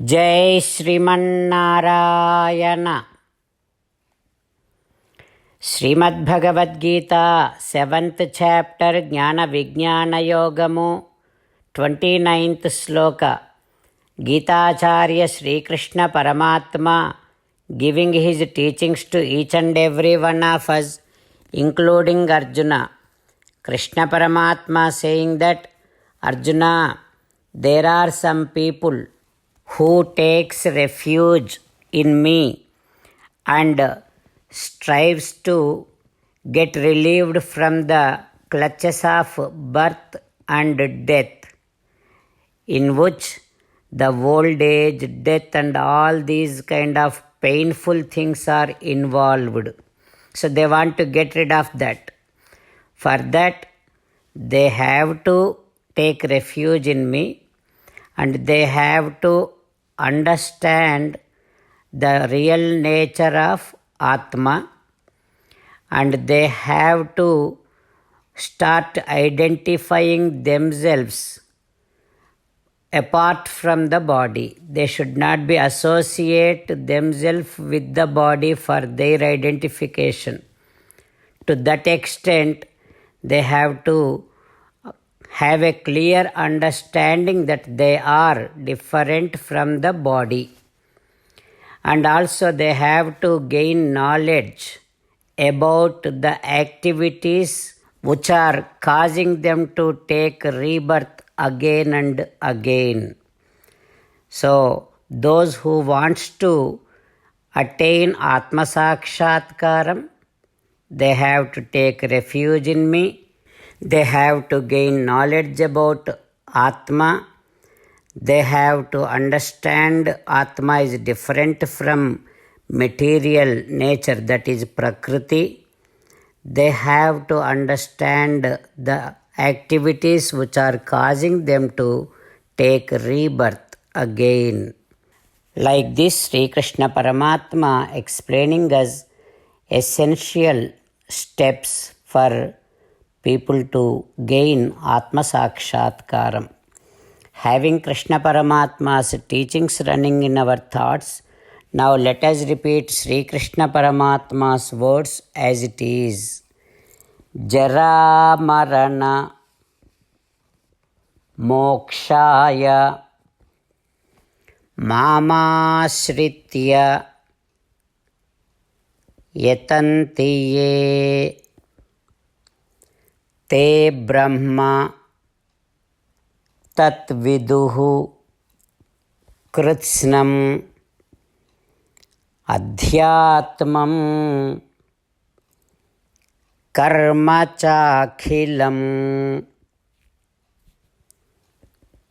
जय Sriman Narayana. Shrimad Bhagavad Gita 7th chapter ज्ञान विज्ञान योगमु 29th श्लोक। गीताचार्य श्रीकृष्ण परमात्मा giving his teachings to each and every one of us, including Arjuna. Krishna Paramatma saying that, Arjuna, there are some people who takes refuge in me and strives to get relieved from the clutches of birth and death, in which the old age, death and all these kind of painful things are involved. So they want to get rid of that. For that, they have to take refuge in me and they have to understand the real nature of Atma, and they have to start identifying themselves apart from the body. They should not be associate themselves with the body for their identification. To that extent, they have to have a clear understanding that they are different from the body. And also they have to gain knowledge about the activities which are causing them to take rebirth again and again. So those who wants to attain Atma Sakshatkaram, they have to take refuge in me. They have to gain knowledge about Atma. They have to understand Atma is different from material nature, that is Prakriti. They have to understand the activities which are causing them to take rebirth again. Like this, Sri Krishna Paramatma explaining us essential steps for people to gain Atma Sakshatkaram. Having Krishna Paramatma's teachings running in our thoughts, now let us repeat Sri Krishna Paramatma's words as it is. Jara Marana Mokshaya Mamashritya Yatanti Ye Te Brahma Tat Viduhu Kritsnam Adhyatmam Karma Chakhilam.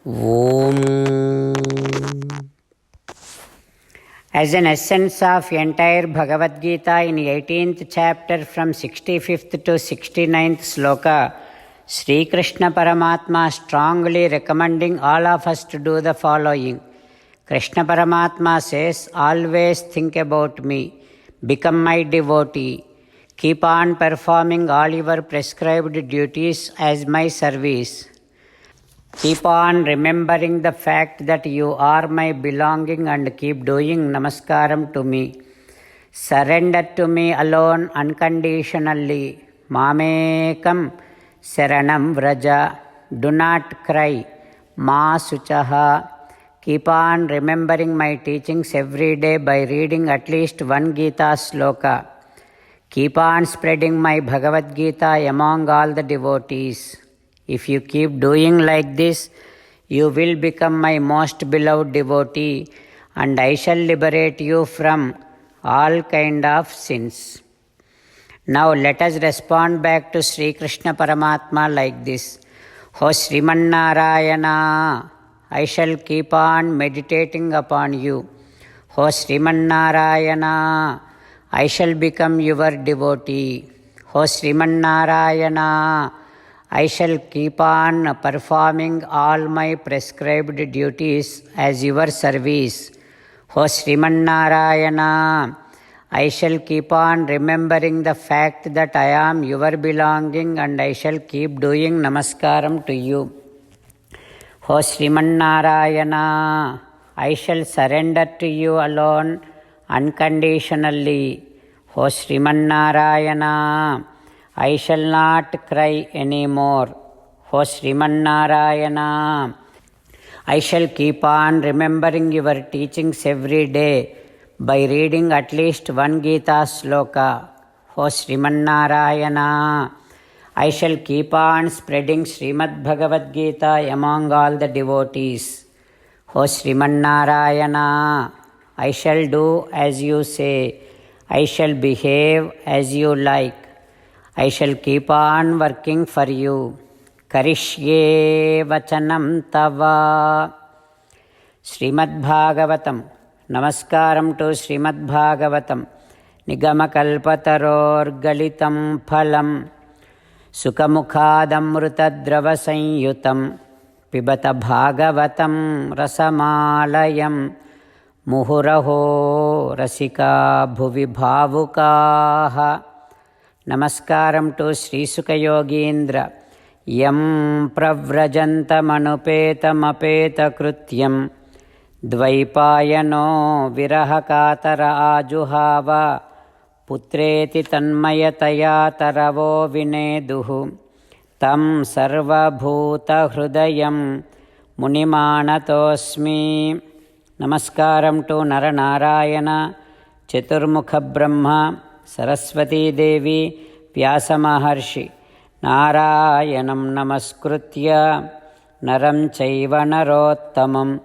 Om. As an essence of entire Bhagavad Gita in 18th chapter from 65th to 69th sloka, Sri Krishna Paramatma strongly recommending all of us to do the following. Krishna Paramatma says, always think about me, become my devotee, keep on performing all your prescribed duties as my service. Keep on remembering the fact that you are my belonging and keep doing namaskaram to me. Surrender to me alone unconditionally. Mamekam Saranam Vraja. Do not cry. Ma Suchaha. Keep on remembering my teachings every day by reading at least one Gita sloka. Keep on spreading my Bhagavad Gita among all the devotees. If you keep doing like this, you will become my most beloved devotee and I shall liberate you from all kind of sins. Now let us respond back to Sri Krishna Paramatma like this. O Srimannarayana, I shall keep on meditating upon you. O Srimannarayana, I shall become your devotee. O Srimannarayana, I shall keep on performing all my prescribed duties as your service. O Srimannarayana, I shall keep on remembering the fact that I am your belonging and I shall keep doing namaskaram to you. O Srimannarayana, I shall surrender to you alone unconditionally. O Srimannarayana, I shall not cry anymore. O Srimannarayana, I shall keep on remembering your teachings every day by reading at least one Gita sloka. O Srimannarayana, I shall keep on spreading Srimad Bhagavad Gita among all the devotees. O Srimannarayana, I shall do as you say. I shall behave as you like. I shall keep on working for you. Karishye vachanam tava. Srimad Bhagavatam. Namaskaram to Srimad Bhagavatam. Nigamakalpataror galitam phalam. Sukamukhadamrutadrava sanyutam. Pibata Bhagavatam rasamalayam. Muhuraho rasika bhuvi bhavukaha. Namaskaram to Sri Sukha Yogindra. Yam pravrajantamanupeta krutyam. Dvaipayano virahakatara ajuhava. Putreti tanmayataya taravo vineduhu. Tam sarvabhuta hrudayam munimanatosmi. Namaskaram to Naranarayana, Chaturmukha Brahma, Saraswati Devi, Vyasa Maharshi. Narayanam namaskritya naram chaiva narottamam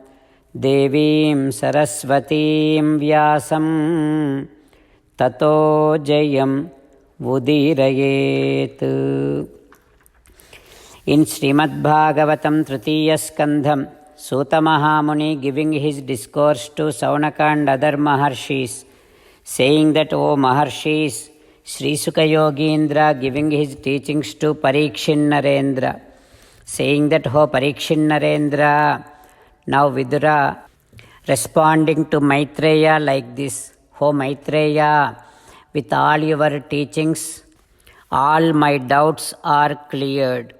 devim saraswatim vyasam tato jayam udirayet. In Srimad Bhagavatam Tritiya Skandham, Suta Mahamuni giving his discourse to Saunaka and other Maharshis, saying that, O Maharshis, Sri Sukha Yogindra giving his teachings to Parikshin Narendra, saying that, O Parikshin Narendra, now Vidura responding to Maitreya like this, O Maitreya, with all your teachings, all my doubts are cleared.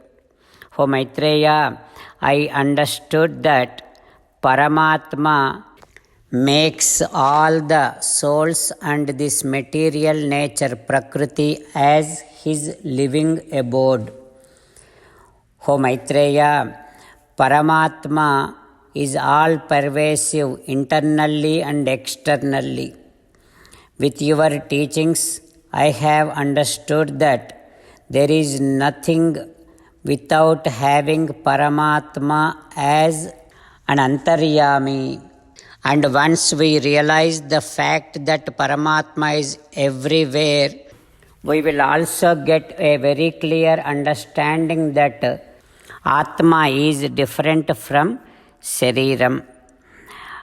O Maitreya, I understood that Paramatma makes all the souls and this material nature, Prakriti, as his living abode. O Maitreya, Paramatma is all pervasive internally and externally. With your teachings, I have understood that there is nothing without having Paramatma as an Antaryami. And once we realize the fact that Paramatma is everywhere, we will also get a very clear understanding that Atma is different from Shariram.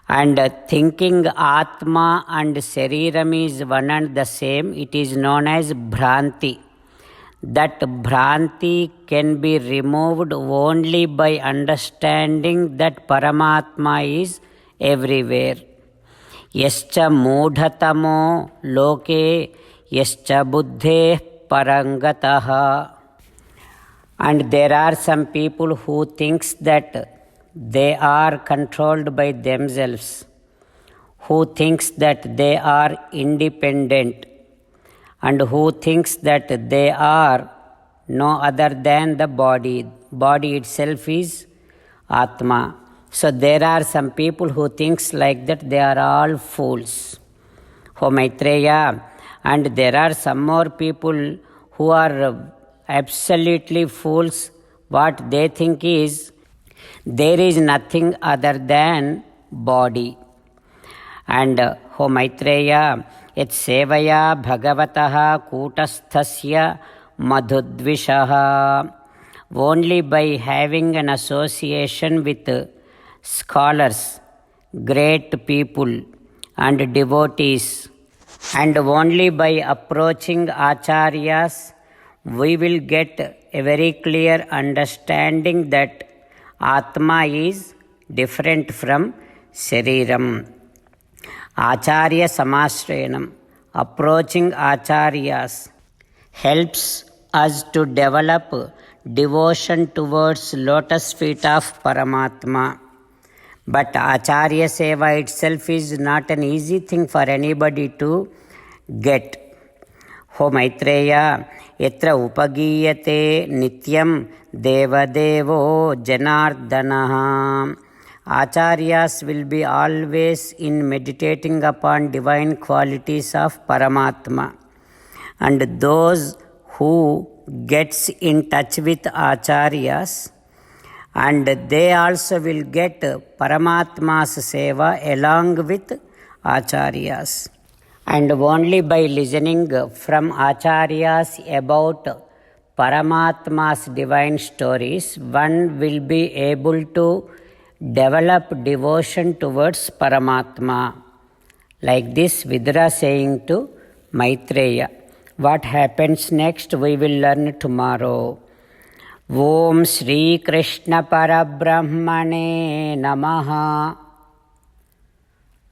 And thinking Atma and Shariram is one and the same, it is known as Bhranti. That Bhranti can be removed only by understanding that Paramatma is everywhere. Yascha mudhatamo loke yascha buddhe parangataha. And there are some people who thinks that they are controlled by themselves, who thinks that they are independent, and who thinks that they are no other than the body. Body itself is Atma. So there are some people who thinks like that, they are all fools. O Maitreya, and there are some more people who are absolutely fools. What they think is, there is nothing other than body. And O Maitreya, yat sevaya bhagavataha kutasthasya madhudvishaha. Only by having an association with scholars, great people and devotees, and only by approaching acharyas, we will get a very clear understanding that Atma is different from Shariram. Acharya Samasrayanam, approaching acharyas, helps us to develop devotion towards lotus feet of Paramatma. But Acharya Seva itself is not an easy thing for anybody to get. Ho Maitreya, yatra upagiyate nityam devadevo janardanaha. Acharyas will be always in meditating upon divine qualities of Paramatma. And those who gets in touch with Acharyas, and they also will get Paramatma's seva along with Acharyas. And only by listening from Acharyas about Paramatma's divine stories, one will be able to develop devotion towards Paramatma. Like this Vidura saying to Maitreya. What happens next we will learn tomorrow. Om Shri Krishna Parabrahmane Namaha.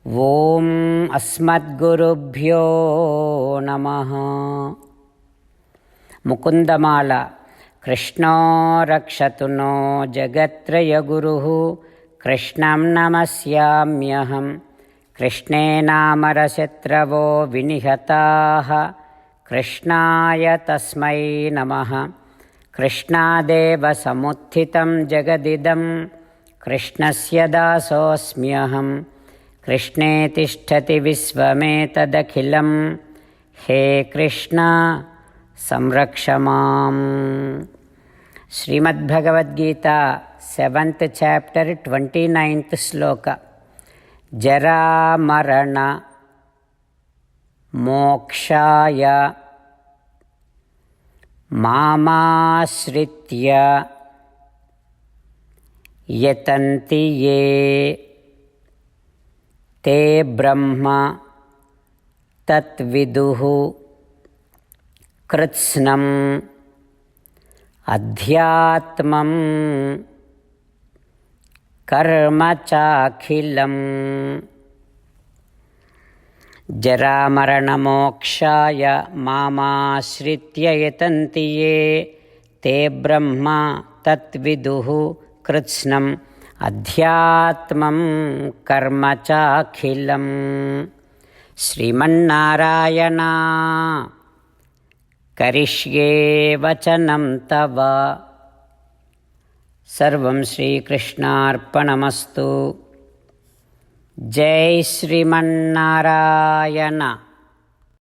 Om Asmadgurubhyo Namaha. Mukundamala. Krishno rakshatu no jagatraya guruhu. Krishnam namasyamyaham. Krishne namarashatravo vinihataha. Krishnaya tasmai namaha. Krishnadeva samuthitam jagadidam. Krishnasya dasosmyaham. Krishne tishtati visvametadakhilam. He Krishna samrakshamam. Srimad Bhagavad Gita, 7th chapter, 29th sloka. Jara marana mokshaya मामाश्रित्य यतन्ति ये ते ब्रह्म तत्विदुः कृत्स्नम् अध्यात्मं कर्म चाखिलम्. जरामरणमोक्षाय मामाश्रित्य यतन्ति ये ते ब्रह्म तत्विदुः कृत्स्नम् अध्यात्मं कर्म चाखिलम्. श्रीमन्नारायण करिष्ये वचनं तव. सर्वं श्रीकृष्णार्पणमस्तु. जय श्रीमन्नारायण.